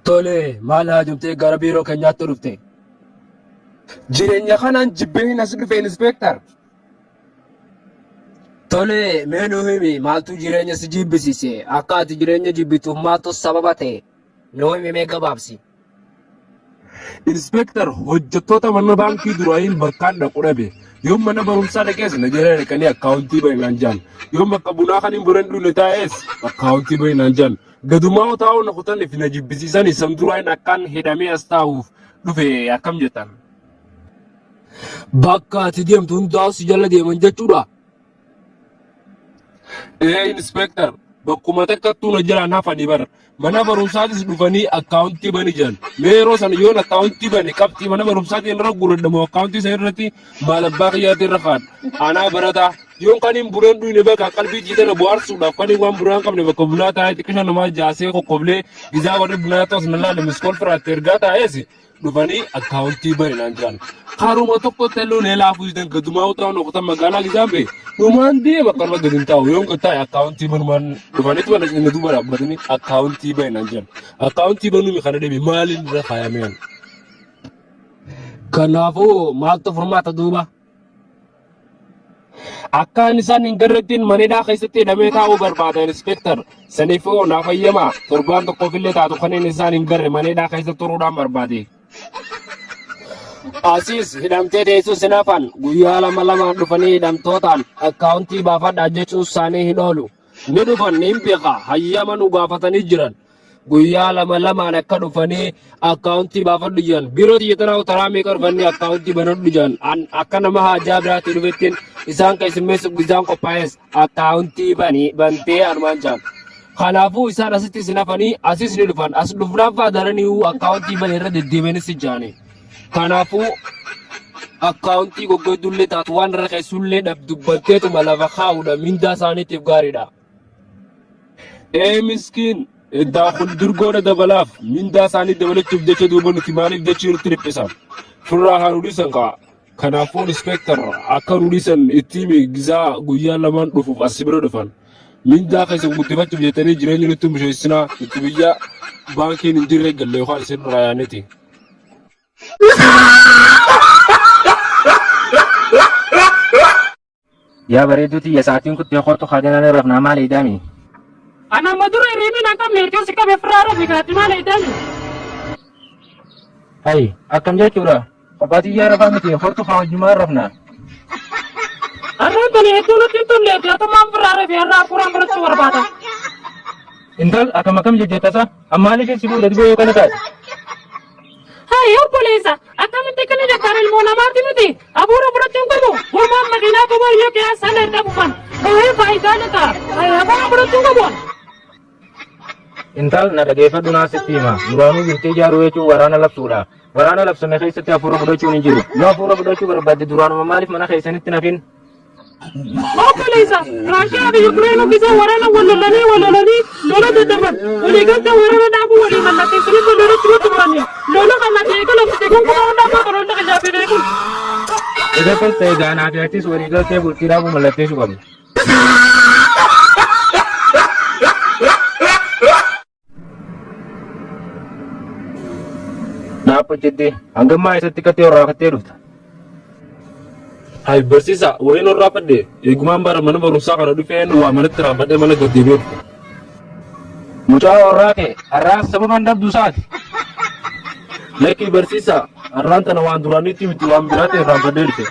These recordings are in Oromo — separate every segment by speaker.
Speaker 1: Tole, maal haajomtee gara biiroo keenyaatti dhufte?
Speaker 2: Jireenya kanaan jibbeen as dhufe inspektar.
Speaker 1: Tole, mee nuu himi maaltu jireenya si jibbisiise? Akka ati jireenya jibbituuf maaltu sababa ta'e? Nuu himi mee gabaabsi.
Speaker 2: Inspektar hojjettoota mana baankii duraayin bakkaan dhaqu dhabe. Yoo mana barumsaa dhaqees na jala dhaqanii akkaawuntii bahinaan jaan. Yoo bakka bunaa kan hin buran dhune taa'es akkaawuntii bahinaan jaan. Gadumaa taa'uu na kutaniif na jibbisiisan isaan duraayin akkaan hidhamee as taa'uuf dhufe akkam jettan.
Speaker 1: Bakka ati deemtu hundaa'u si jala deeman jechuudha.
Speaker 2: Inspektar bakkuma takkattuu na jalaan hafanii bara. Mana barumsaatis dhufanii akkaawuntii bani jiran. Meeroo sana yoon akkaawuntii bani qabxii mana barumsaatiin irra gurradhamu akkaawuntii sana irratti maal abbaa kiyyaatti irra faadha. Anaa barataa yoon kan hin bureen dhuyne bakka qalbii jiitana bu'aarsuudhaaf kan hin waan buraan qabne bakka bunaa taa'ee xiqqisha namaa jaasee qoqqoblee gizaa warri bunaa ta'us na laale miskool firaatti ergaa taa'ees dhufanii akkaawuntii bani naan jiran. Haruma tokko telloo nee laafuu jitan gadumaa ta'uu noqotan magaalaa gizaan bee dhumaan deema qarba gadin taa'u yoon qataa akkaawuntii banumaan dhufanitti bana inni duuba dhaabbatanii akkaawuntii bani naan jiran. Akkaawuntii banuumi kana deeme maaliin irra faayameen?
Speaker 1: Kanaafuu maaltu furmaata duuba?
Speaker 2: Akkaan isaan hin garrettiin maneedhaa keessatti hidhamee taa'uu barbaada inspektar. Saniifuu naaf ayyamaa torbaan tokkoofillee taatu kanneen isaan hin garre maneedhaa keessa turuudhaan barbaade.
Speaker 1: Asiis hidhamtee teessuu sinafan guyyaa lama dhufanii hidhamtootaan akkaawuntii baafadhaa jechuun isaanii hin oolu. Ni dhufan ni beeka hayyama nu baafatanii jiran. Guyyaa lamaan akka dhufanii akkaawuntii baafadhu jiran. Biiroo xiyyeetanaa utaraa meeqa dhufanii akkaawuntii banadhu jiran. Akka nama haajaa biraatti dhufettiin isaan keessummeessuuf gizaan qophaa'es akkaawuntii bantee armaan jiran. Kanaafuu isaan asitti sinafanii asis ni dhufan. As dhufnaan faadaranii akkaawuntii bane irra deddeebiinis ijaane. Kanaafuu akkaawuntii goggoydullee taatu waan irra keessullee dubbatteetuma lafa kaa'uudha mindaa isaaniitiif gaariidha.
Speaker 2: Miskiin iddaa kun durgoodha dabalaaf mindaa isaanii dabalachuuf jecha duuba nuti maaliif jechi nutti dhiphisan. Furraa haa nudisan kaa. Kanaafuu inspektar akka nudisan itti gizaa guyyaa lamaan dhufuuf as bira dhufan. Mindaa keessa guddifachuuf jettanii jireenya nutti misheessinaa itti biyya baankiin hin jirre galle yookaan isin raayaaniti.
Speaker 3: Ya bareeduuti ya sa'aatiin kuttee kootu haadhaan irraaf naa maal eedami?
Speaker 4: Ana madura irimin akka meertoo si qabe firaara bigaatti maal eedami?
Speaker 3: Hai, akkam jechuudha. Qophaatii yaa rafaa miti kootu haa wajjumaa rafna.
Speaker 4: Arraan tani hedduu nutti tolle deetumaan firaara fi har'aa furaan barachuu barbaada.
Speaker 3: Intal akkam jejjettasa ammaaliif si fuudha diboo yoo kana taate?
Speaker 4: Hai obboleessa akkamitti kana jettaan ilmoo namaatti miti abuura fudhachuun qabu gurmaan makiinaa qabu yoo keessa leetta bufan bahee faayidaa lata abuura fudhachuun qabu.
Speaker 3: Intal na dhageeffadhu naasitti hima duraanuu birtee ijaaruu jechuun waraana labsuudha. Waraana labsame keessatti hafuura fudhachuun hin jiru. Yoo hafuura fudhachuu barbaadde duraanuma maaliif mana keessanitti nafin?
Speaker 4: Obboleessa Raashiyaa fi Yukireenu gisaa waraana walolanii lola daddaban waliigaltee waraana dhaabuu walii mallatteessanii lolatti turani lola kana eegala fite gonkumaa hundaa bakka lola qajaafidee kun.
Speaker 3: Egaa ta'e gaanaa fi artis waliigaltee bultii dhaabuu mallatteessuu qabna. Naaf hojjettee hangammaa isatti kattee warraafattee dhufta.
Speaker 2: Hai barsiisa waliin warraa fadde eegumaan bara mana barumsaa kana dhufeen waa manatti raafadhee mana gaddeebi'ee dhufe.
Speaker 3: Mucaa warraa kee har'aan sababaan dhabdu isaati.
Speaker 2: Lakkii barsiisa har'aan tana waan duraanitti miti waan biraa ta'e raafadhee dhufe.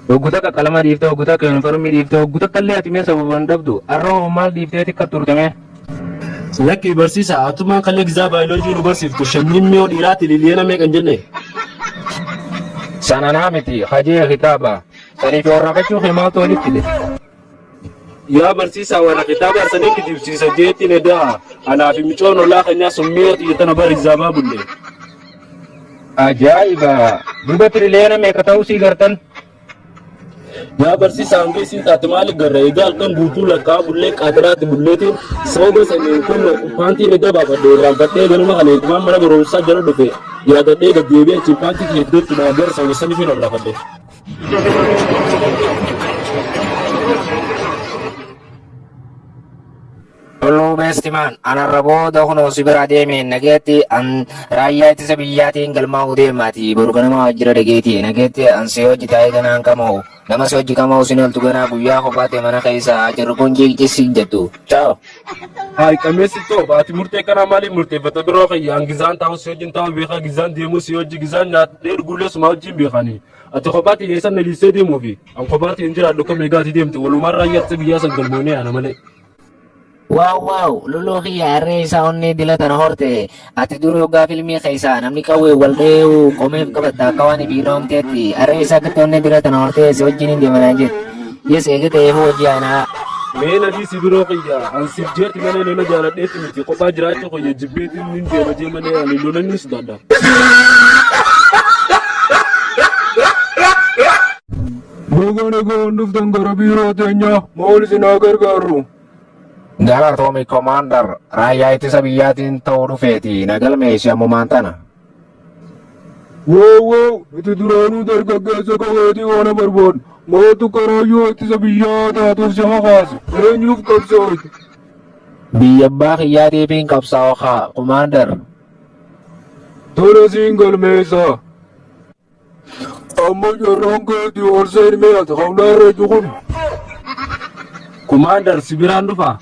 Speaker 3: Hogguta qaqqalama dhiiftee hogguta yuunifoormii dhiiftee hogguta qallee hatimee sababaan dhabdu har'a hoo maal dhiiftee xiqqa turtame.
Speaker 2: Lakkii barsiisa atumaan kallee gizaa baayoloojii nu barsiiftu shanniin mi'oo dhiiraatti liliyeena meeqan jenne.
Speaker 3: Sana naa miti hajee kitaaba saniif warraafachuu himaatu walitti fide.
Speaker 2: Yaa barsiisaa warra kitaaba arsanii kitibsiisa jeetiin edaa anaa fi micoon ollaa keenyaa summii xiyyatana bariizaabaa bulle.
Speaker 3: Ajaa'iba! Duuba tirileena meeqa ta'uu sii gartan?
Speaker 2: Yaa barsiisaa hangee siin taate maali garra egaa halkan guutuu lakkaa bullee qaatiraatti bulleetiin sababa saniin kun paantiin edda baafadhe irraanfadhee ganuma kana eegumaan mana barumsaa jala dhufe yaadadhee gaddeebi'ee achiin paantii hedduutti naa garsa wessanii fi irraanfadhe.
Speaker 3: Loluu beestimaan anarra booda kunoo si bira deeme nageetti an raayyaa ittisa biyyaatiin galmaa'uu deemaati boru ganama waajjira dhageeti nageetti an si hojii taa'ee ganaan kama'u nama si hojii kama'u sin oltu ganaa guyyaa kophaate mana keessa jirru kun jiigcisiin jettu. Ciao.
Speaker 2: Hai qameessi too baati murtee kanaa maaliif murteeffata biroo qayyaan gizaan taa'u si hojiin taa'u beekaa gizaan deemuu si hojii gizaan nyaatee dhugullee suma hojiin beekanii. Ati kophaatti geessan na liisee deemuufi an kophaatti hin jiraadhu akka meegaati deemte walumaan raayyaa ittisa biyyaa san galmoonee ana malee.
Speaker 3: Wow, loluu xiyyaarree isaa onnee dilatan horte ati dur yoggaa filmii keessaa namni qawwee wal dheewu qomeef qabatta akka waan ibiiroomteetti arree isaa gatti onnee dilatan horte si wajjin hin deemanaa jedhu. Yes eegate eefuu hojii aanaa.
Speaker 2: Mee nadii si biroo qayyaa an siif jeetti malee lola jaaladheetti miti kophaa jiraachuu qayya jibbeetiin nin deema jee malee ani lola nis dadda. Nagaan dhuftan gara biiroo teenyaa maal isin haa gargaaru?
Speaker 3: Galatoomi Commander raayyaa ittisa biyyaatiin ta'uu dhufeeti nagalmeessi ammumaan tana.
Speaker 2: Wow, itti duraanuu dargaggeessa qabeetii waan barbaadu. Mootu karaayyuu ittisa biyyaa taatuuf shama kaase. Eenyuuf qabsoote?
Speaker 3: Biyya abbaa kiyyaatiifiin qabsaa'oo haa Commander.
Speaker 2: Tola siin galmeessa. Amma jarraan keetii ol seenmee ati hawlaarra jukun. Commander si biraan dhufaa?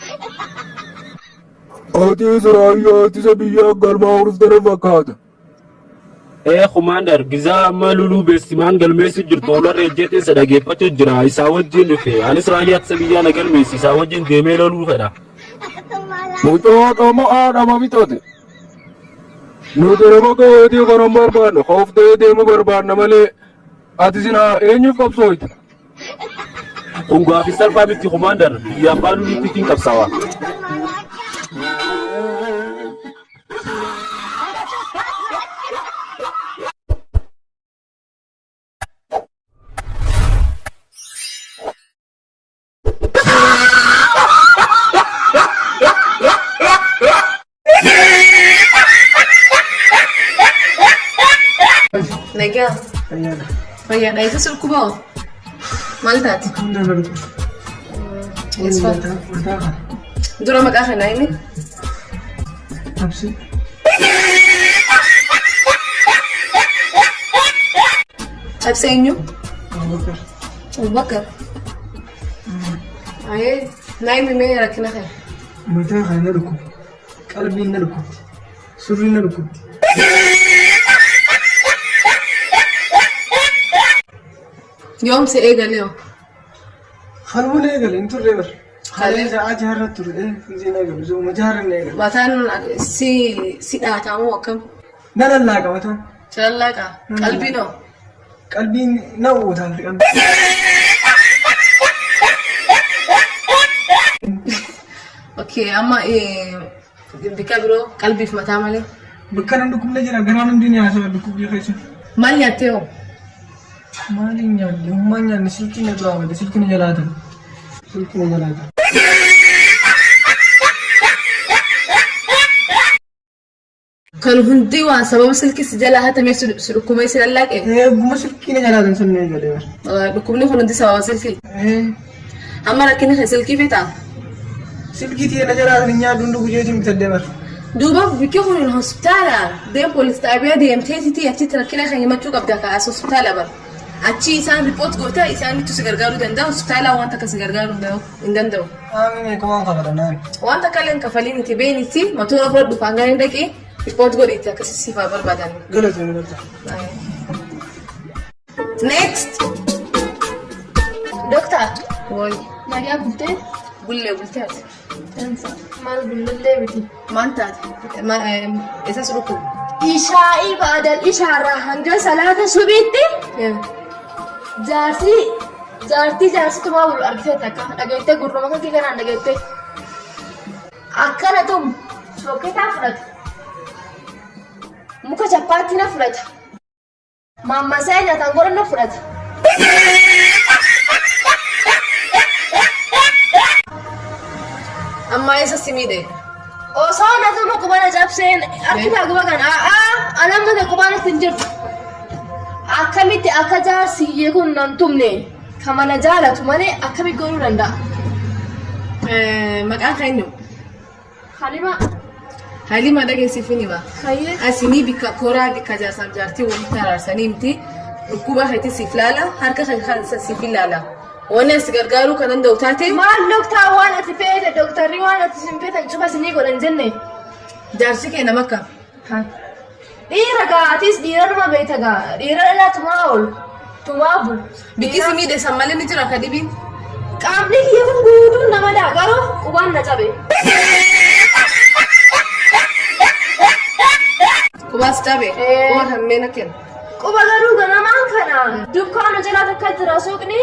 Speaker 2: Ati raayyaa ittisa biyyaa galmaa dhuftana fakkaata. Commander gizaa amma luluu beestimaan galmeessi jirtu olarra ejjeetiin isa dhageeffachuu jira isaa wajjin dhufe anis raayyaa ittisa biyyaa na galmeessi isaa wajjin deemee loluu fedha. Mucaa dhama haadhama bitote. Nuti nama gaheetii kanan barbaanne hooftee deemu barbaanna malee ati sinaa eenyuuf qabsooyte? Kun gaaffii salphaa miti Commander biyya abbaa luluutti qabsaawaa.
Speaker 5: Legal. Fayyada itu sulku bawa. Mantap. Yes, Pak. Dura magkakana ini?
Speaker 6: Absi.
Speaker 5: Absi inyo?
Speaker 6: Abubakar.
Speaker 5: Abubakar. Ay, naik mimi rakina kaya.
Speaker 6: Mata ka na ruku. Kalbi na ruku. Suri na ruku.
Speaker 5: يوم سيئة ليه
Speaker 6: خلونا نقل انتو الريبر خلينا اجهر التر زي نقل زو مجهر نقل
Speaker 5: مثلا سي داتامو كم
Speaker 6: لا لا مثلا
Speaker 5: تلاقى قلبي نو
Speaker 6: قلبي نو تاع
Speaker 5: اوكي اما ايه بكبرو قلبي في متعمله
Speaker 6: بكره عندكم نجرا غران الدنيا سو عندكم بيخيش
Speaker 5: مال ياتيو
Speaker 6: مالين يا يوم يا نسلكي نجرا نسلكي نجلاد سلكي نجلاد
Speaker 5: كان هندي وان سبب سلكي سجلا هتا مي سلكم يسل لك
Speaker 6: ايه قوم سلكي نجلاد نسني نجلاد
Speaker 5: بكم ني هندي سبب سلكي اما لكن سلكي فيتا
Speaker 6: سلكي تي نجلاد نيا دوندو بجيتي متدمر
Speaker 5: دوبا بكيهون الهوسبيتال دي بوليس تابعه دي امتيتي اتي تركنا خي مچو قبدا كاس هوسبيتال بر اچي سان ريبورت غوتا اسان تو سغرغارو دندا هوسبيتال وانت كسغرغارو دو اندندو
Speaker 6: امين كمان خبرنا
Speaker 5: وانت كلن كفلين تي بينتي ما تو رفض فانغان دكي ريبورت غوريتا كسي فابر بدن
Speaker 6: غلط غلط
Speaker 5: نيكست دكتور وي
Speaker 7: Maria Bulte,
Speaker 5: بوله بولتات
Speaker 7: Tensa, Mal Bulle Biti.
Speaker 5: مانتات ما اساس ركوب
Speaker 7: Ishaa'i baadal ishaarraa hanga salaata subiitti jaartii tumaa bulu argitee takka dhageettee gurruma kan kee kanaan dhageettee akkana tum shooketaa fudhata muka chappaatti na fudhata maammasaa nyaataan godhan na fudhata.
Speaker 5: amma isa simide
Speaker 7: Osoo natuma qubana cabseen harkita guba kan anamma qubana ittiin jirtu akkamitti akka jaarsiyyee kun nan tumne kamana jaalatu malee akkami goonuu danda'a.
Speaker 5: maqaan kan inni
Speaker 7: Halima.
Speaker 5: Halima dhageessifini ba.
Speaker 7: Hayyee.
Speaker 5: Asinii bikka koraa bikka jaarsaaf jaartii walitti araarsanii miti dhukkuba hayti siif laala harka kan siif laala. Wanni as gargaaruu kan danda'u taate
Speaker 7: Maal doktaa waan ati feete doktarri waan ati sin feetan cufa sinii godhan jenne.
Speaker 5: jaarsi kee nama akkam.
Speaker 7: Dhiira gaatis dhiira nama beekta gaa dhiira dhalaa tumaa ool tumaa bul.
Speaker 5: Biqisi miidheessan malee ni jira akka dhibiin.
Speaker 7: Qaamni kiyya kun guutuun nama dha garuu qubaan na cabe.
Speaker 5: Kubaas cabe. Quba hammeen kenna.
Speaker 7: Quba garuu ganamaan kana dukkaana jalaa takka jira suuqni.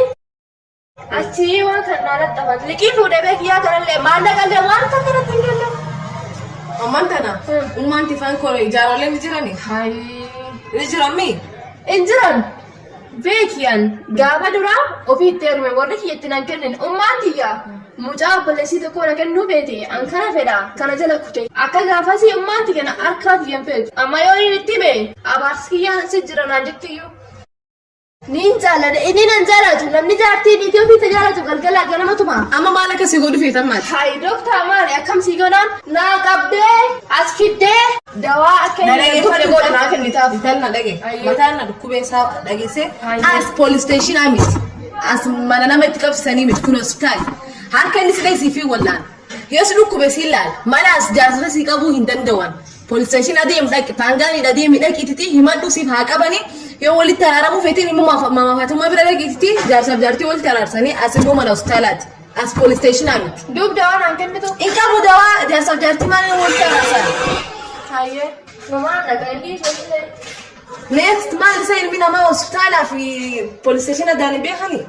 Speaker 7: Achii waan kanaa laxxafan liqii fuudhee beekiyyaa kanallee maallaqallee waan takka irratti hin galle.
Speaker 5: Amman tana ummaan tifaan kore ijaarollee ni jirani. Ni jirammi.
Speaker 7: Injiran beekiyaan gaafa duraa ofiitti heerume warri kiyyatti nan kennin ummaan kiyya mucaa obboleessii tokko na kennuu feete an kana fedha kana jala kute akka gaafasii ummaan kiyya na harkaa kiyyan feetu amma yoo inni itti bee abaarsi kiyyaan si jira naan jettiyyuu. Niin jaalladha inni nan jaalatu namni jaartii dhiitii ofiitti jaalatu galgalaa ganama tuma.
Speaker 5: Amma maal akkasii godhu feetan maati?
Speaker 7: Hayi doktaa maali akkamsii godhaan naa qabdee as fiddee dawaa akka
Speaker 5: Na dhagee fadhe godha naa
Speaker 7: kennitu.
Speaker 5: kennitaaf tal na dhagee.
Speaker 7: Ayyoo.
Speaker 5: Mataan na dhukkubee isaa dhageesse.
Speaker 7: Ayyoo.
Speaker 5: As police station miti. As mana nama itti qabsisanii miti kun hospitaali. Harka inni sidee sii fi wallaan. Yoo si dhukkube si ilaal mana as jaarsota sii qabuu hin danda'an. Police station adeemu dhaqi paangaan adeemi dhaqititi himadhu siif haa qabanii. Yoo walitti araaramuu feetiin immoo maamaafatummaa bira dhaqititi jaarsaaf jaartii walitti araarsanii as immoo mana hospitaalaati. As police station miti.
Speaker 7: Duub dawaa naan kennitu.
Speaker 5: In qabu dawaa jaarsaaf jaartii maal walitti araarsan.
Speaker 7: Hayyee numaan dhagaa inni ishee.
Speaker 5: Next maal isa ilmi namaa hospitaalaa fi police station addaan hin beekani.